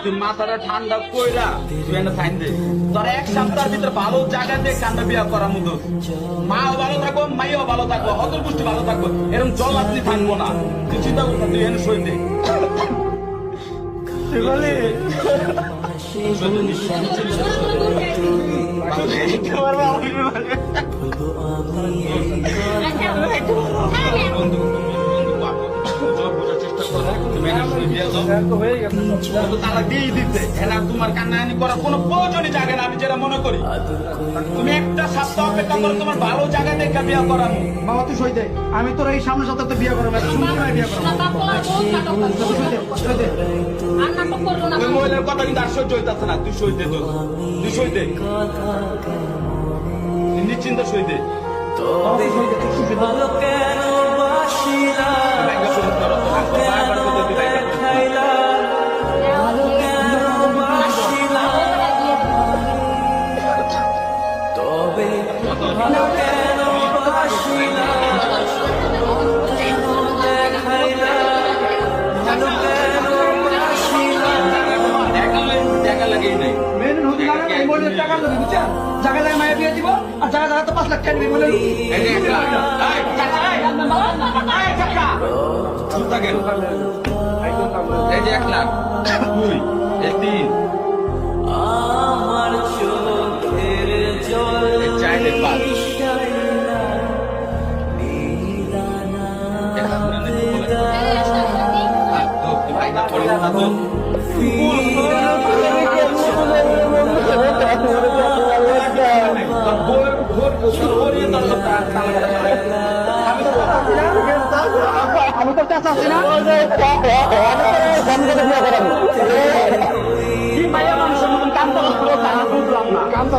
তুই মাথাটা ঠান্ডা কইরা তুই এনে ফাইন দে তোর এক সপ্তাহের ভিতরে ভালো জায়গা দিয়ে কান্না বিয়া করার মতো মাও ভালো থাকবো মাইও ভালো থাকবো হতর পুষ্টি ভালো থাকবো এরকম জল আপনি থাকবো না তুই চিন্তা করবো তুই এনে সই দে তোমার কান্নাকানি করার কোনো প্রয়োজনই জাগে না আমি যেটা মনে করি তুমি একটা সপ্তাহ অপেক্ষা করো তোমার ভালো জায়গা দেখে বিয়ে করাবো বাবা তুই সই দে আমি তোর এই সামনের সপ্তাহে বিয়ে করবো বিয়ে করবো ওই মহিলার কথা কিন্তু আর সহ্য হইতেছে না তুই সই দে তো তুই সই দে নিশ্চিন্ত সই দে জায়গা জায়গায় মায়া বিয়ে দিব আর জায়গা জায়গা তো 5 লাখ টাকা নিবি বলে এই যে 1 লাখ 2 এই 3 আমার চোখের জল চাইলে 5 আমি তো চাচ্ছি না মায়া মানুষের মতন কাম তো কাম তো